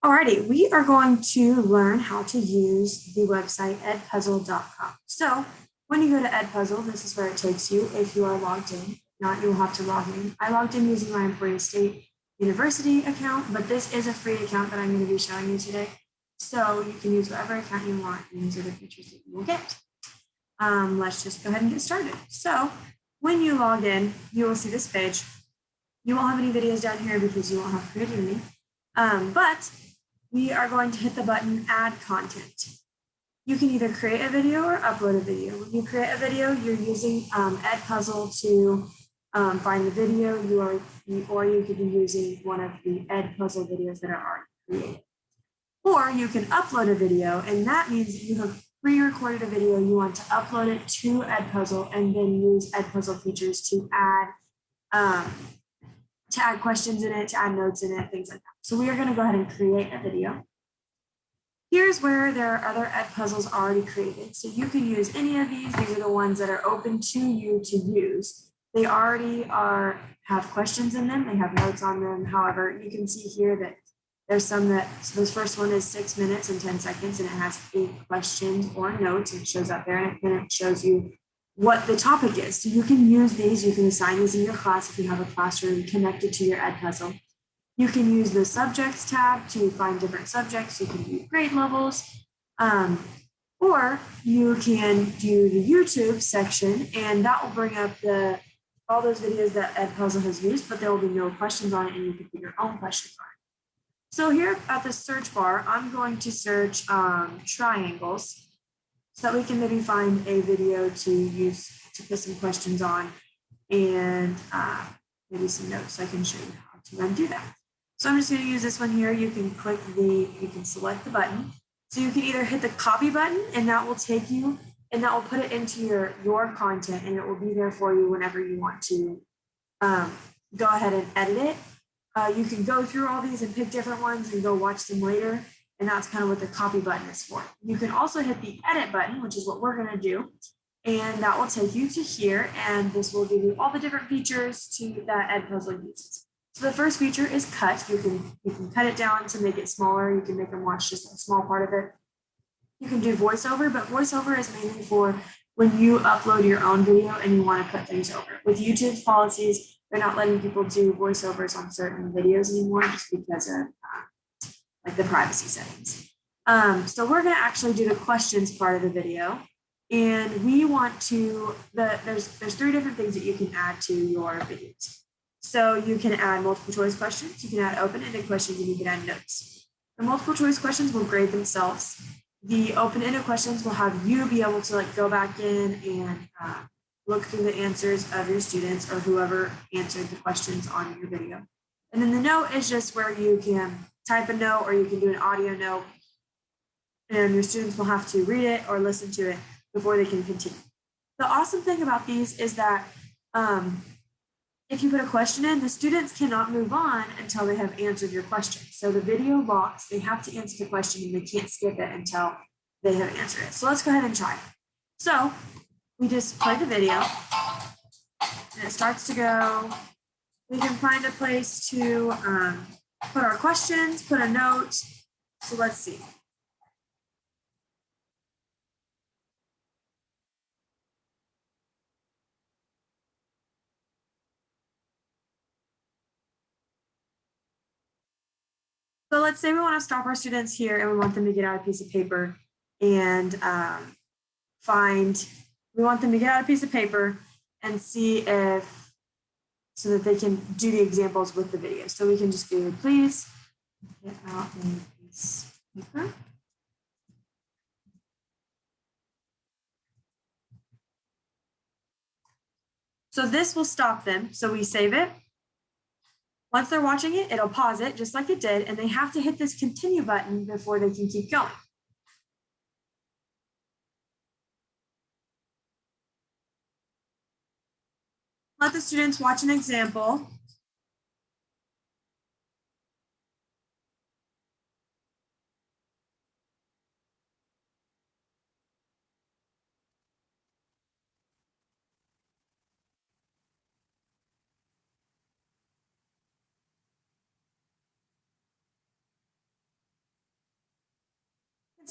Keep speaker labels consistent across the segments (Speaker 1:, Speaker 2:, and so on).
Speaker 1: Alrighty, we are going to learn how to use the website edpuzzle.com. So when you go to Edpuzzle, this is where it takes you if you are logged in. If not, you'll have to log in. I logged in using my Employee State University account, but this is a free account that I'm going to be showing you today. So you can use whatever account you want, and these are the features that you will get. Let's just go ahead and get started. So when you log in, you will see this page. You won't have any videos down here because you won't have creativity, but we are going to hit the button Add Content. You can either create a video or upload a video. When you create a video, you're using Edpuzzle to find the video, or you could be using one of the Edpuzzle videos that are already created. Or you can upload a video, and that means that you have pre-recorded a video, you want to upload it to Edpuzzle and then use Edpuzzle features to add questions in it, to add notes in it, things like that. So we are going to go ahead and create a video. Here's where there are other Edpuzzles already created. So you can use any of these. These are the ones that are open to you to use. They already have questions in them. They have notes on them. However, you can see here that there's some that, so this first one is 6 minutes and 10 seconds, and it has 8 questions or notes. It shows up there, and it shows you what the topic is. So you can use these, you can assign these in your class if you have a classroom connected to your Edpuzzle. You can use the subjects tab to find different subjects. You can do grade levels, or you can do the YouTube section, and that will bring up all those videos that Edpuzzle has used, but there will be no questions on it, and you can put your own questions on it. So here at the search bar, I'm going to search triangles so that we can maybe find a video to use to put some questions on and maybe some notes so I can show you how to undo that. So I'm just going to use this one here. You can select the button. So you can either hit the copy button, and that will take you, and that will put it into your content, and it will be there for you whenever you want to go ahead and edit it. You can go through all these and pick different ones and go watch them later. And that's kind of what the copy button is for. You can also hit the edit button, which is what we're going to do. And that will take you to here. And this will give you all the different features that Edpuzzle uses. So the first feature is cut. You can cut it down to make it smaller. You can make them watch just a small part of it. You can do voiceover, but voiceover is mainly for when you upload your own video and you want to put things over. With YouTube's policies, they're not letting people do voiceovers on certain videos anymore just because of like the privacy settings. So we're going to actually do the questions part of the video, and we want to there's 3 different things that you can add to your videos. So you can add multiple choice questions, you can add open-ended questions, and you can add notes. The multiple choice questions will grade themselves. The open-ended questions will have you be able to go back in and look through the answers of your students or whoever answered the questions on your video. And then the note is just where you can type a note or you can do an audio note, and your students will have to read it or listen to it before they can continue. The awesome thing about these is that if you put a question in, the students cannot move on until they have answered your question. So the video locks, they have to answer the question and they can't skip it until they have answered it. So let's go ahead and try it. So we just play the video and it starts to go. We can find a place to put our questions, put a note. So let's see. So let's say we want to stop our students here and we want them to get out a piece of paper and we want them to get out a piece of paper and see so that they can do the examples with the video. So we can just do, please get out a piece of paper. So this will stop them. So we save it. Once they're watching it, it'll pause it just like it did, and they have to hit this continue button before they can keep going. Let the students watch an example.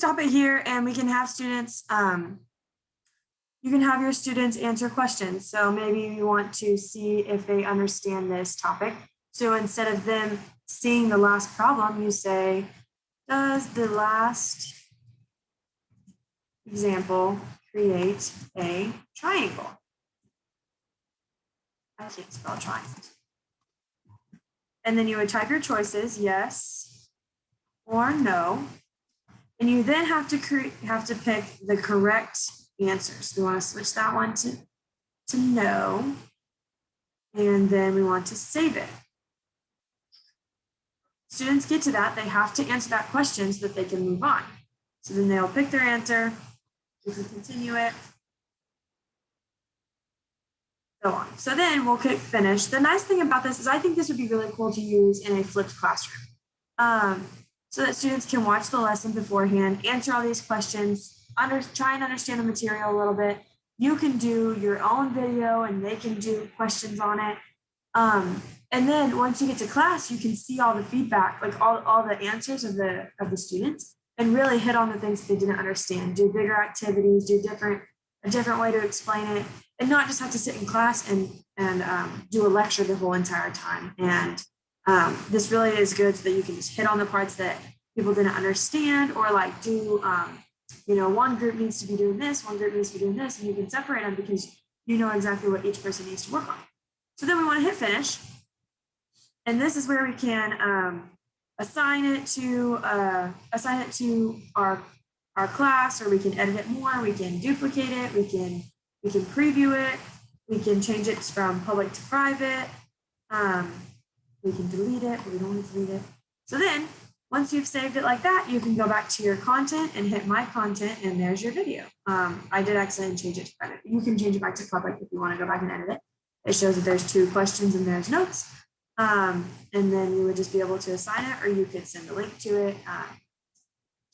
Speaker 1: stop it here and we can have students, you can have your students answer questions. So maybe you want to see if they understand this topic. So instead of them seeing the last problem, you say, does the last example create a triangle? I can't spell triangle. And then you would type your choices, yes or no. And you then have to pick the correct answers. We want to switch that one to no. And then we want to save it. Students get to that, they have to answer that question so that they can move on. So then they'll pick their answer, you can continue it, so on. So then we'll click finish. The nice thing about this is I think this would be really cool to use in a flipped classroom. So that students can watch the lesson beforehand, answer all these questions, try and understand the material a little bit. You can do your own video and they can do questions on it. And then once you get to class, you can see all the feedback, like all the answers of the students, and really hit on the things that they didn't understand, do bigger activities, do a different way to explain it, and not just have to sit in class and do a lecture the whole entire time. And this really is good so that you can just hit on the parts that people didn't understand, or like do, one group needs to be doing this, one group needs to be doing this, and you can separate them because you know exactly what each person needs to work on. So then we want to hit finish. And this is where we can assign it to our class, or we can edit it more, we can duplicate it, we can preview it, we can change it from public to private, we can delete it, or we don't want to delete it. So then once you've saved it like that, you can go back to your content and hit my content, and there's your video. I did accidentally change it to private. You can change it back to public if you want to go back and edit it. It shows that there's 2 questions and there's notes. And then you would just be able to assign it, or you could send a link to it,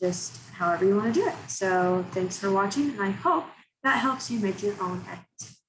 Speaker 1: just however you want to do it. So thanks for watching, and I hope that helps you make your own edits.